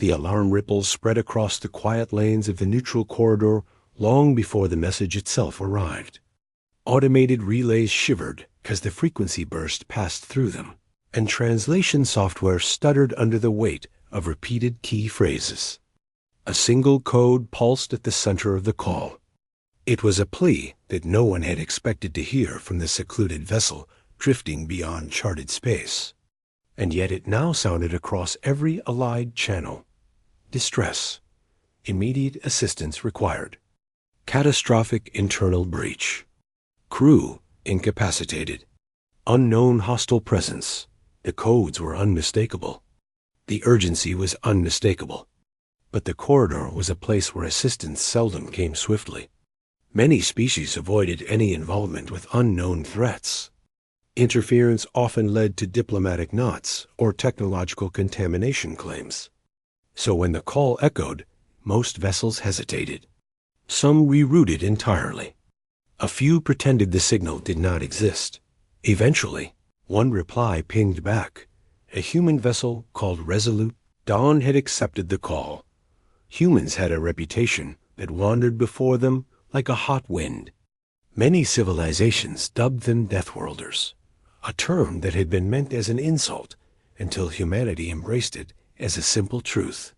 The alarm ripples spread across the quiet lanes of the neutral corridor long before the message itself arrived. Automated relays shivered as the frequency burst passed through them, and translation software stuttered under the weight of repeated key phrases. A single code pulsed at the center of the call. It was a plea that no one had expected to hear from the secluded vessel drifting beyond charted space. And yet it now sounded across every allied channel. Distress. Immediate assistance required. Catastrophic internal breach. Crew incapacitated. Unknown hostile presence. The codes were unmistakable. The urgency was unmistakable. But the corridor was a place where assistance seldom came swiftly. Many species avoided any involvement with unknown threats. Interference often led to diplomatic knots or technological contamination claims. So when the call echoed, most vessels hesitated. Some rerouted entirely. A few pretended the signal did not exist. Eventually, one reply pinged back. A human vessel called Resolute. Dawn had accepted the call. Humans had a reputation that wandered before them like a hot wind. Many civilizations dubbed them Deathworlders, a term that had been meant as an insult until humanity embraced it as a simple truth.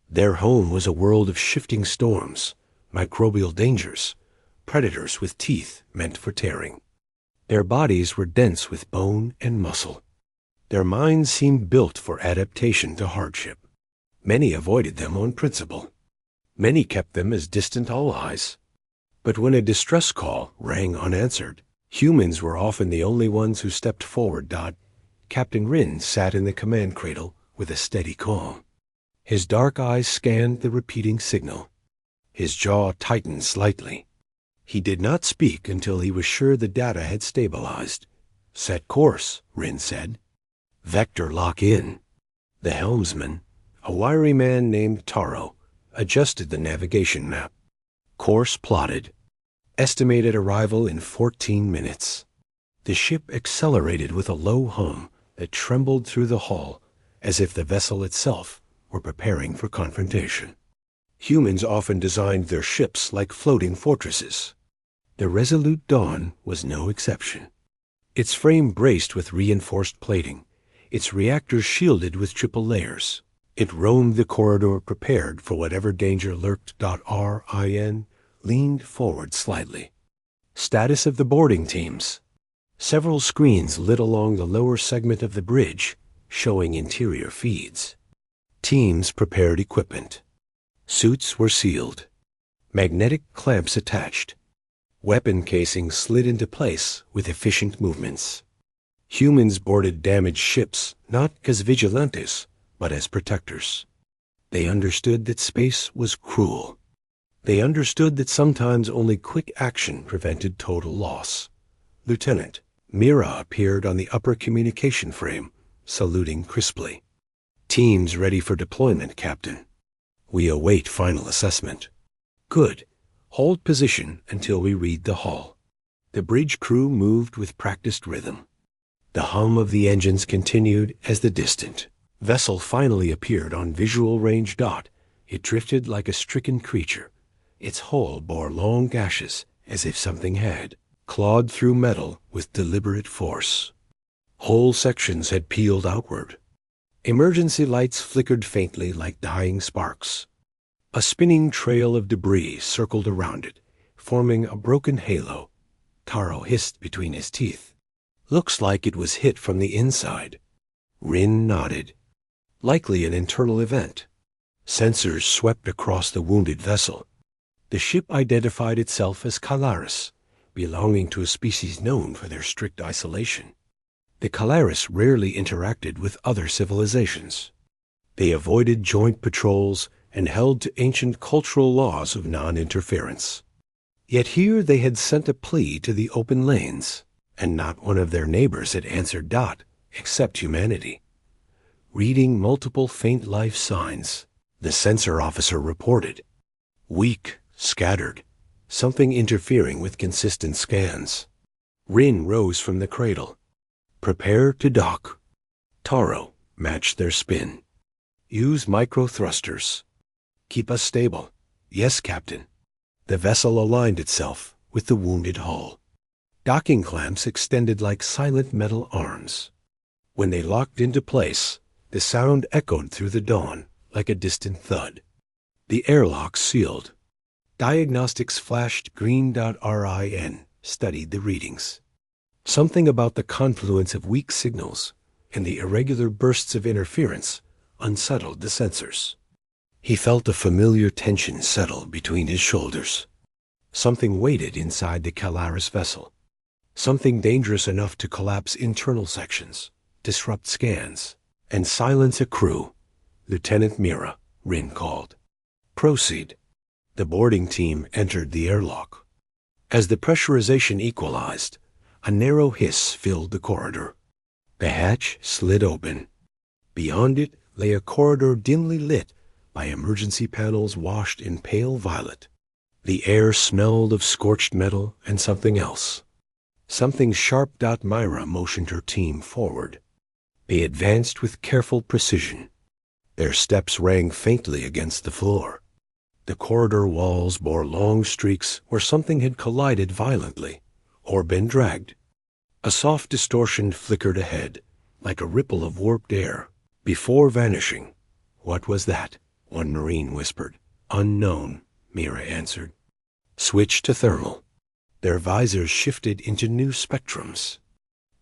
Their home was a world of shifting storms, microbial dangers, predators with teeth meant for tearing. Their bodies were dense with bone and muscle. Their minds seemed built for adaptation to hardship. Many avoided them on principle. Many kept them as distant allies. But when a distress call rang unanswered, humans were often the only ones who stepped forward. Captain Rin sat in the command cradle with a steady calm. His dark eyes scanned the repeating signal. His jaw tightened slightly. He did not speak until he was sure the data had stabilized. Set course, Rin said. Vector lock in. The helmsman, a wiry man named Taro, adjusted the navigation map. Course plotted. Estimated arrival in 14 minutes. The ship accelerated with a low hum that trembled through the hull as if the vessel itself were preparing for confrontation. Humans often designed their ships like floating fortresses. The Resolute Dawn was no exception. Its frame braced with reinforced plating, its reactors shielded with triple layers. It roamed the corridor prepared for whatever danger lurked. RIN leaned forward slightly. Status of the boarding teams. Several screens lit along the lower segment of the bridge, showing interior feeds. Teams prepared equipment. Suits were sealed. Magnetic clamps attached. Weapon casings slid into place with efficient movements. Humans boarded damaged ships not as vigilantes, but as protectors. They understood that space was cruel. They understood that sometimes only quick action prevented total loss. Lieutenant, Mira appeared on the upper communication frame, saluting crisply. Teams ready for deployment, Captain. We await final assessment. Good. Hold position until we read the hull. The bridge crew moved with practiced rhythm. The hum of the engines continued as the distant vessel finally appeared on visual range. It drifted like a stricken creature. Its hull bore long gashes as if something had clawed through metal with deliberate force. Whole sections had peeled outward. Emergency lights flickered faintly like dying sparks. A spinning trail of debris circled around it, forming a broken halo. Taro hissed between his teeth. Looks like it was hit from the inside. Rin nodded. Likely an internal event. Sensors swept across the wounded vessel. The ship identified itself as Calaris, belonging to a species known for their strict isolation. The Calaris rarely interacted with other civilizations. They avoided joint patrols and held to ancient cultural laws of non-interference. Yet here they had sent a plea to the open lanes, and not one of their neighbors had answered. Except humanity. Reading multiple faint life signs, the sensor officer reported. Weak, scattered, something interfering with consistent scans. Rin rose from the cradle. Prepare to dock. Taro matched their spin. Use micro-thrusters. Keep us stable. Yes, Captain. The vessel aligned itself with the wounded hull. Docking clamps extended like silent metal arms. When they locked into place, the sound echoed through the dawn like a distant thud. The airlock sealed. Diagnostics flashed green. RIN studied the readings. Something about the confluence of weak signals and the irregular bursts of interference unsettled the sensors. He felt a familiar tension settle between his shoulders. Something waited inside the Calaris vessel. Something dangerous enough to collapse internal sections, disrupt scans, and silence a crew. Lieutenant Mira, Rin called. Proceed. The boarding team entered the airlock. As the pressurization equalized, a narrow hiss filled the corridor. The hatch slid open. Beyond it lay a corridor dimly lit by emergency panels washed in pale violet. The air smelled of scorched metal and something else. Something sharp. Myra motioned her team forward. They advanced with careful precision. Their steps rang faintly against the floor. The corridor walls bore long streaks where something had collided violently or been dragged. A soft distortion flickered ahead, like a ripple of warped air, before vanishing. What was that? One Marine whispered. Unknown, Mira answered. Switch to thermal. Their visors shifted into new spectrums.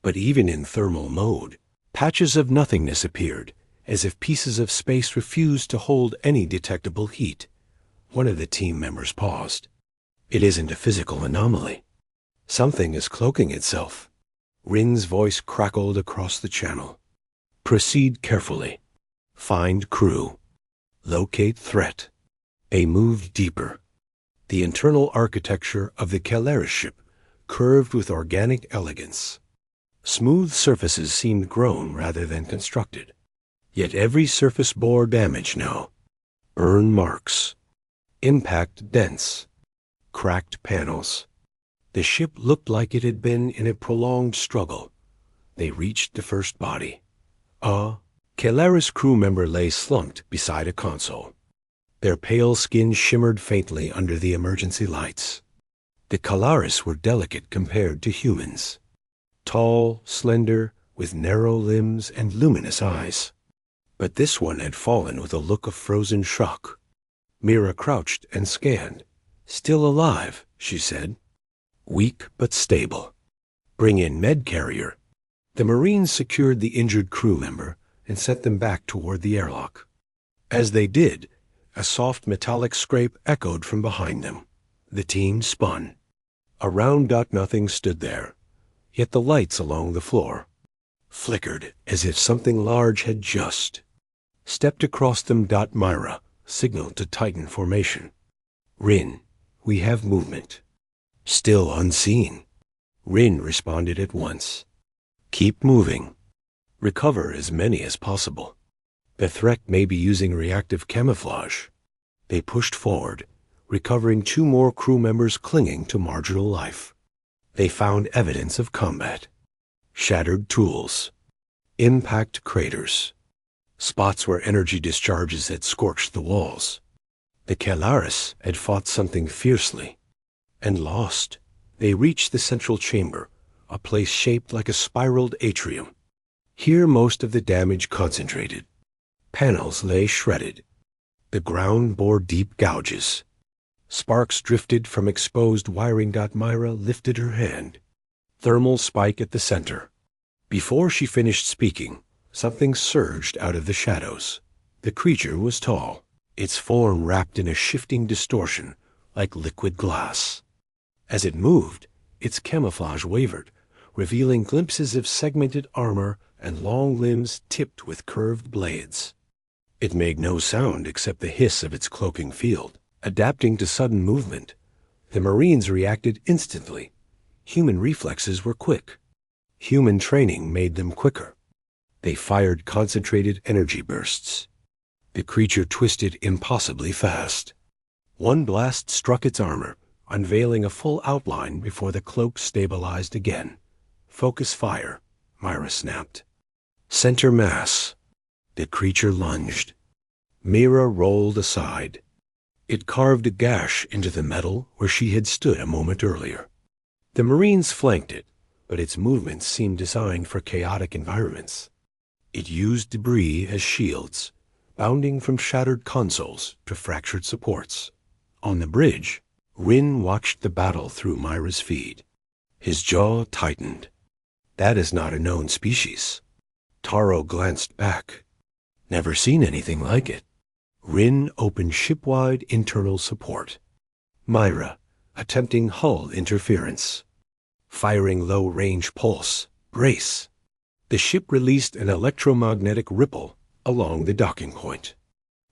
But even in thermal mode, patches of nothingness appeared, as if pieces of space refused to hold any detectable heat. One of the team members paused. It isn't a physical anomaly. Something is cloaking itself. Rin's voice crackled across the channel. Proceed carefully. Find crew. Locate threat. They moved deeper. The internal architecture of the Calaris ship curved with organic elegance. Smooth surfaces seemed grown rather than constructed. Yet every surface bore damage now. Burn marks. Impact dents. Cracked panels. The ship looked like it had been in a prolonged struggle. They reached the first body. A Calaris crew member lay slumped beside a console. Their pale skin shimmered faintly under the emergency lights. The Calaris were delicate compared to humans. Tall, slender, with narrow limbs and luminous eyes. But this one had fallen with a look of frozen shock. Mira crouched and scanned. Still alive, she said. Weak but stable. Bring in med carrier. The Marines secured the injured crew member and sent them back toward the airlock. As they did, a soft metallic scrape echoed from behind them. The team spun. A round. Nothing stood there, yet the lights along the floor flickered as if something large had just stepped across them. Myra signaled to tighten formation. Rin, we have movement. Still unseen. Rin responded at once. Keep moving. Recover as many as possible. The threat may be using reactive camouflage. They pushed forward, recovering 2 more crew members clinging to marginal life. They found evidence of combat. Shattered tools. Impact craters. Spots where energy discharges had scorched the walls. The Calaris had fought something fiercely. And lost. They reached the central chamber, a place shaped like a spiraled atrium. Here most of the damage concentrated. Panels lay shredded. The ground bore deep gouges. Sparks drifted from exposed wiring. Myra lifted her hand. Thermal spike at the center. Before she finished speaking, something surged out of the shadows. The creature was tall, its form wrapped in a shifting distortion like liquid glass. As it moved, its camouflage wavered, revealing glimpses of segmented armor and long limbs tipped with curved blades. It made no sound except the hiss of its cloaking field. Adapting to sudden movement, the Marines reacted instantly. Human reflexes were quick. Human training made them quicker. They fired concentrated energy bursts. The creature twisted impossibly fast. One blast struck its armor, unveiling a full outline before the cloak stabilized again. Focus fire, Myra snapped. Center mass. The creature lunged. Mira rolled aside. It carved a gash into the metal where she had stood a moment earlier. The Marines flanked it, but its movements seemed designed for chaotic environments. It used debris as shields, bounding from shattered consoles to fractured supports. On the bridge, Rin watched the battle through Myra's feed. His jaw tightened. That is not a known species. Taro glanced back. Never seen anything like it. Rin opened shipwide internal support. Myra, attempting hull interference. Firing low-range pulse. Brace. The ship released an electromagnetic ripple along the docking point.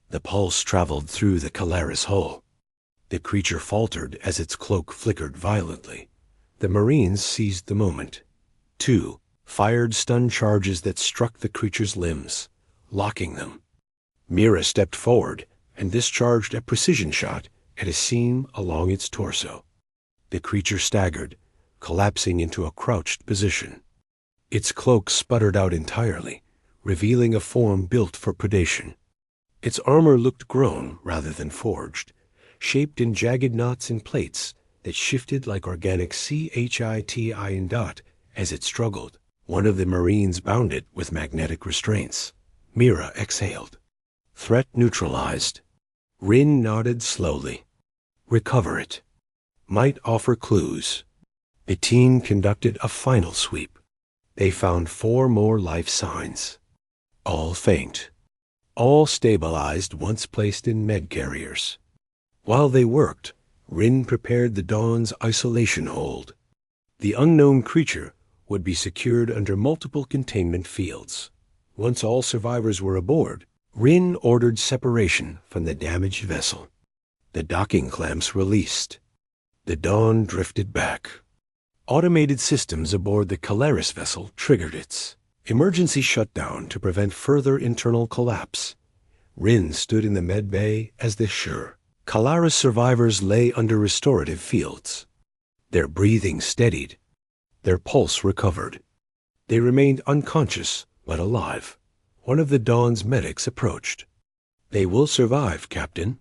The pulse traveled through the Calaris hull. The creature faltered as its cloak flickered violently. The Marines seized the moment. 2 fired stun charges that struck the creature's limbs, locking them. Mira stepped forward and discharged a precision shot at a seam along its torso. The creature staggered, collapsing into a crouched position. Its cloak sputtered out entirely, revealing a form built for predation. Its armor looked grown rather than forged, shaped in jagged knots and plates that shifted like organic CHIT as it struggled. One of the Marines bound it with magnetic restraints. Mira exhaled. Threat neutralized. Rin nodded slowly. Recover it. Might offer clues. The team conducted a final sweep. They found 4 more life signs. All faint. All stabilized once placed in med carriers. While they worked, Rin prepared the Dawn's isolation hold. The unknown creature would be secured under multiple containment fields. Once all survivors were aboard, Rin ordered separation from the damaged vessel. The docking clamps released. The Dawn drifted back. Automated systems aboard the Calaris vessel triggered its emergency shutdown to prevent further internal collapse. Rin stood in the med bay as the Calaris survivors lay under restorative fields. Their breathing steadied. Their pulse recovered. They remained unconscious, but alive. One of the Dawn's medics approached. "They will survive, Captain,"